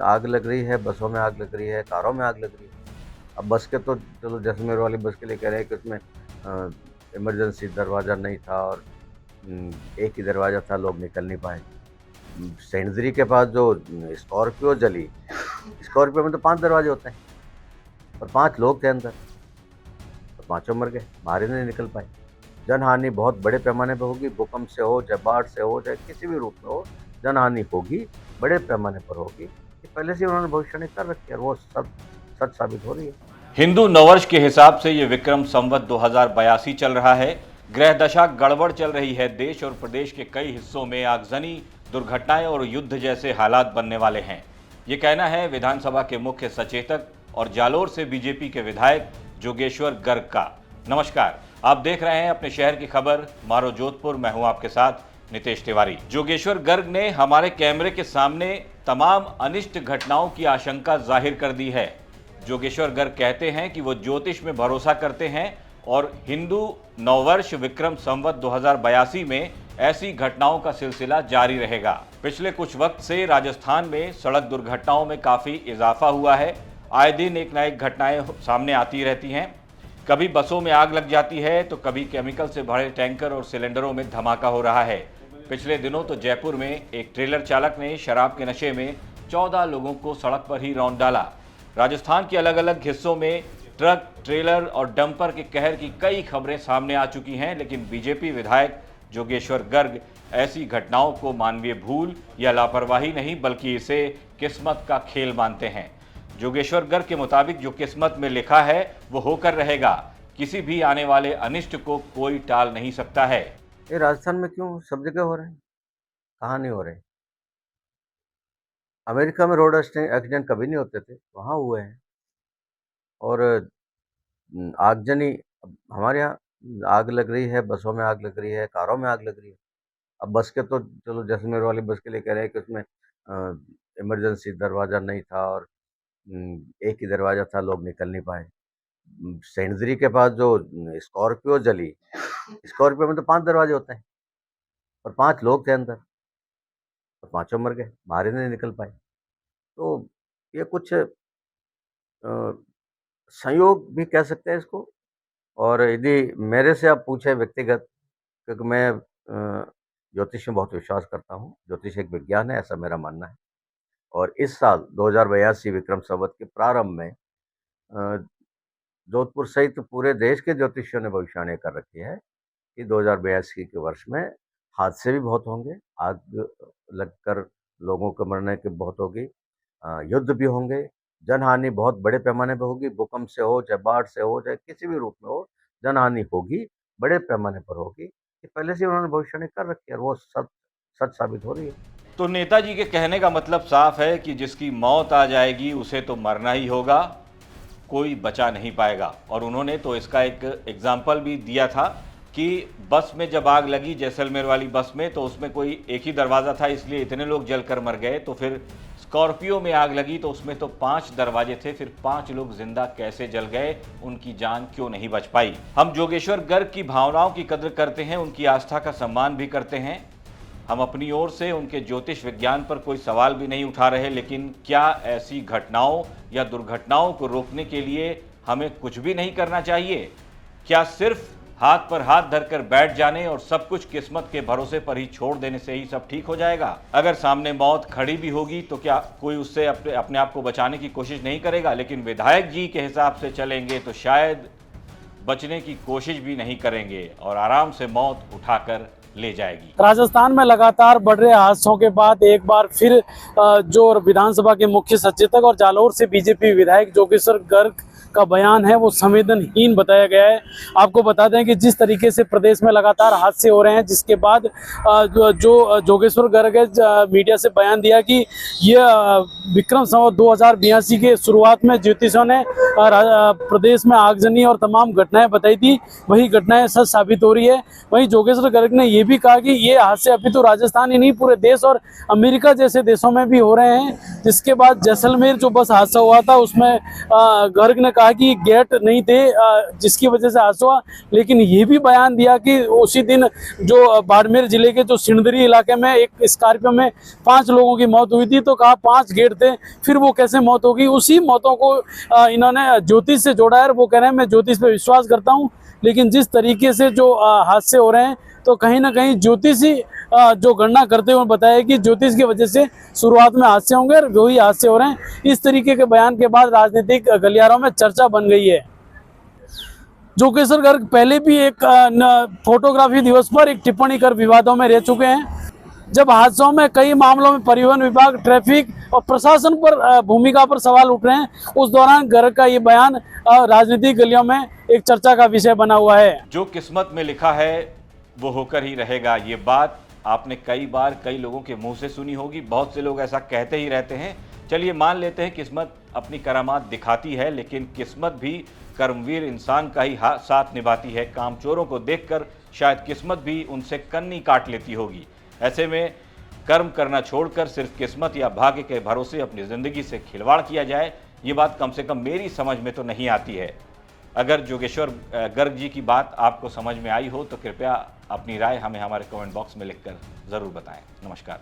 आग लग रही है, बसों में आग लग रही है, कारों में आग लग रही है। अब बस के तो चलो जैसलमेर वाली बस के लिए कह रहे हैं कि उसमें इमरजेंसी दरवाज़ा नहीं था और एक ही दरवाज़ा था, लोग निकल नहीं पाए। सेंटनरी के पास जो स्कॉर्पियो जली, स्कॉर्पियो में तो 5 दरवाजे होते हैं और 5 लोग थे अंदर, तो पाँचों मर गए, बाहर ही नहीं निकल पाए। जनहानि बहुत बड़े पैमाने पर होगी, भूकंप से हो, चाहे बाढ़ से हो, चाहे किसी भी रूप में हो, जनहानि होगी, बड़े पैमाने पर होगी। ये पहले से उन्होंने भविष्यवाणी कर रखी है और वो सब सच साबित हो रही है। हिंदू नववर्ष के हिसाब से ये विक्रम संवत 2082 चल रहा है। ग्रह दशा गड़बड़ चल रही है। देश और प्रदेश के कई हिस्सों में आगजनी, दुर्घटनाएं और युद्ध जैसे हालात बनने वाले हैं। ये कहना है विधानसभा के मुख्य सचेतक और जालोर से बीजेपी के विधायक जोगेश्वर गर्ग का। नमस्कार, आप देख रहे हैं अपने शहर की खबर मारो जोधपुर। मैं हूं आपके साथ नितेश तिवारी। जोगेश्वर गर्ग ने हमारे कैमरे के सामने तमाम अनिष्ट घटनाओं की आशंका जाहिर कर दी है। जोगेश्वर गर्ग कहते हैं कि वो ज्योतिष में भरोसा करते हैं और हिंदू नववर्ष विक्रम संवत 2082 में ऐसी घटनाओं का सिलसिला जारी रहेगा। पिछले कुछ वक्त से राजस्थान में सड़क दुर्घटनाओं में काफ़ी इजाफा हुआ है। आए दिन एक न एक घटनाएं सामने आती रहती हैं। कभी बसों में आग लग जाती है तो कभी केमिकल से भरे टैंकर और सिलेंडरों में धमाका हो रहा है। पिछले दिनों तो जयपुर में एक ट्रेलर चालक ने शराब के नशे में 14 लोगों को सड़क पर ही रौंद डाला। राजस्थान के अलग अलग हिस्सों में ट्रक, ट्रेलर और डंपर के कहर की कई खबरें सामने आ चुकी हैं, लेकिन बीजेपी विधायक जोगेश्वर गर्ग ऐसी घटनाओं को मानवीय भूल या लापरवाही नहीं बल्कि इसे किस्मत का खेल मानते हैं। जोगेश्वर गर्ग के मुताबिक जो किस्मत में लिखा है वो होकर रहेगा। किसी भी आने वाले अनिष्ट को कोई टाल नहीं सकता है। ये राजस्थान में क्यों सब जगह हो रहे हैं, कहाँ नहीं हो रहे? अमेरिका में रोड एक्सीडेंट कभी नहीं होते थे, वहाँ हुए हैं। और आगजनी, हमारे यहाँ आग लग रही है, बसों में आग लग रही है, कारों में आग लग रही है। अब बस के तो चलो जैसलमेर वाली बस के लिए कह रहे हैं कि उसमें इमरजेंसी दरवाज़ा नहीं था और एक ही दरवाज़ा था, लोग निकल नहीं पाए। सेंटनरी के पास जो स्कॉर्पियो जली, स्कॉर्पियो में तो 5 दरवाजे होते हैं और 5 लोग थे अंदर, तो पाँचों मर गए, बाहर ही नहीं निकल पाए। तो ये कुछ संयोग भी कह सकते हैं इसको। और यदि मेरे से आप पूछे व्यक्तिगत, क्योंकि मैं ज्योतिष में बहुत विश्वास करता हूँ, ज्योतिष एक विज्ञान है, ऐसा मेरा मानना है। और इस साल 2082 विक्रम संवत के प्रारंभ में जोधपुर सहित पूरे देश के ज्योतिषियों ने भविष्यवाणी कर रखी है कि 2082 के वर्ष में हादसे भी बहुत होंगे, आग लगकर लोगों के मरने की बहुत होगी, युद्ध भी होंगे, जनहानि बहुत बड़े पैमाने पर होगी, भूकंप से हो, चाहे बाढ़ से हो, चाहे किसी भी रूप में हो, जनहानि होगी, बड़े पैमाने पर होगी। ये पहले से उन्होंने भविष्यवाणी कर रखी है और वो सब सच साबित हो रही है। तो नेताजी के कहने का मतलब साफ है कि जिसकी मौत आ जाएगी उसे तो मरना ही होगा, कोई बचा नहीं पाएगा। और उन्होंने तो इसका एक एग्जाम्पल भी दिया था कि बस में जब आग लगी जैसलमेर वाली बस में, तो उसमें कोई एक ही दरवाज़ा था इसलिए इतने लोग जलकर मर गए। तो फिर स्कॉर्पियो में आग लगी तो उसमें तो 5 दरवाजे थे, फिर 5 लोग जिंदा कैसे जल गए, उनकी जान क्यों नहीं बच पाई। हम जोगेश्वर गर्ग की भावनाओं की कद्र करते हैं, उनकी आस्था का सम्मान भी करते हैं। हम अपनी ओर से उनके ज्योतिष विज्ञान पर कोई सवाल भी नहीं उठा रहे, लेकिन क्या ऐसी घटनाओं या दुर्घटनाओं को रोकने के लिए हमें कुछ भी नहीं करना चाहिए? क्या सिर्फ हाथ पर हाथ धरकर बैठ जाने और सब कुछ किस्मत के भरोसे पर ही छोड़ देने से ही सब ठीक हो जाएगा? अगर सामने मौत खड़ी भी होगी तो क्या कोई उससे अपने आप को बचाने की कोशिश नहीं करेगा? लेकिन विधायक जी के हिसाब से चलेंगे तो शायद बचने की कोशिश भी नहीं करेंगे और आराम से मौत उठाकर ले जाएगी। राजस्थान में लगातार बढ़ रहे हादसों के बाद एक बार फिर जो विधानसभा के मुख्य सचेतक और जालोर से बीजेपी विधायक जोगेश्वर गर्ग का बयान है वो संवेदनहीन बताया गया है। आपको बता दें कि जिस तरीके से प्रदेश में लगातार हादसे हो रहे हैं, जिसके बाद जो जोगेश्वर गर्ग ने मीडिया से बयान दिया कि ये विक्रम संवत 2082 के शुरुआत में ज्योतिषों ने प्रदेश में आगजनी और तमाम घटनाएं बताई थी, वही घटनाएं सच साबित हो रही है। वहीं जोगेश्वर गर्ग ने ये भी कहा कि ये हादसे अभी तो राजस्थान ही नहीं पूरे देश और अमेरिका जैसे देशों में भी हो रहे हैं। जिसके बाद जैसलमेर जो बस हादसा हुआ था उसमें गर्ग ने कहा कि गेट नहीं थे जिसकी वजह से हादसा हुआ, लेकिन ये भी बयान दिया कि उसी दिन जो बाड़मेर जिले के जो सिंदरी इलाके में एक स्कॉर्पियो में 5 लोगों की मौत हुई थी, तो कहा 5 गेट थे, फिर वो कैसे मौत होगी। उसी मौतों को इन्होंने ज्योतिष से जोड़ा है। वो कह रहे हैं मैं ज्योतिष पे विश्वास करता हूँ, लेकिन जिस तरीके से जो हादसे हो रहे हैं तो कहीं ना कहीं ज्योतिष ही जो गणना करते हुए बताया कि ज्योतिष की वजह से शुरुआत में हादसे होंगे और वही हादसे हो रहे हैं। इस तरीके के बयान के बाद राजनीतिक गलियारों में चर्चा बन गई है। जोगेश्वर गर्ग पहले भी एक फोटोग्राफी दिवस पर एक टिप्पणी कर विवादों में रह चुके हैं। जब हादसों में कई मामलों में परिवहन विभाग, ट्रैफिक और प्रशासन पर भूमिका पर सवाल उठ रहे हैं, उस दौरान गर्ग का ये बयान राजनीतिक गलियों में एक चर्चा का विषय बना हुआ है। जो किस्मत में लिखा है वो होकर ही रहेगा, ये बात आपने कई बार कई लोगों के मुंह से सुनी होगी। बहुत से लोग ऐसा कहते ही रहते हैं। चलिए मान लेते हैं किस्मत अपनी करामात दिखाती है, लेकिन किस्मत भी कर्मवीर इंसान का ही साथ निभाती है। कामचोरों को देखकर शायद किस्मत भी उनसे कन्नी काट लेती होगी। ऐसे में कर्म करना छोड़कर सिर्फ किस्मत या भाग्य के भरोसे अपनी ज़िंदगी से खिलवाड़ किया जाए, ये बात कम से कम मेरी समझ में तो नहीं आती है। अगर जोगेश्वर गर्ग जी की बात आपको समझ में आई हो तो कृपया अपनी राय हमें हमारे कमेंट बॉक्स में लिखकर ज़रूर बताएं। नमस्कार।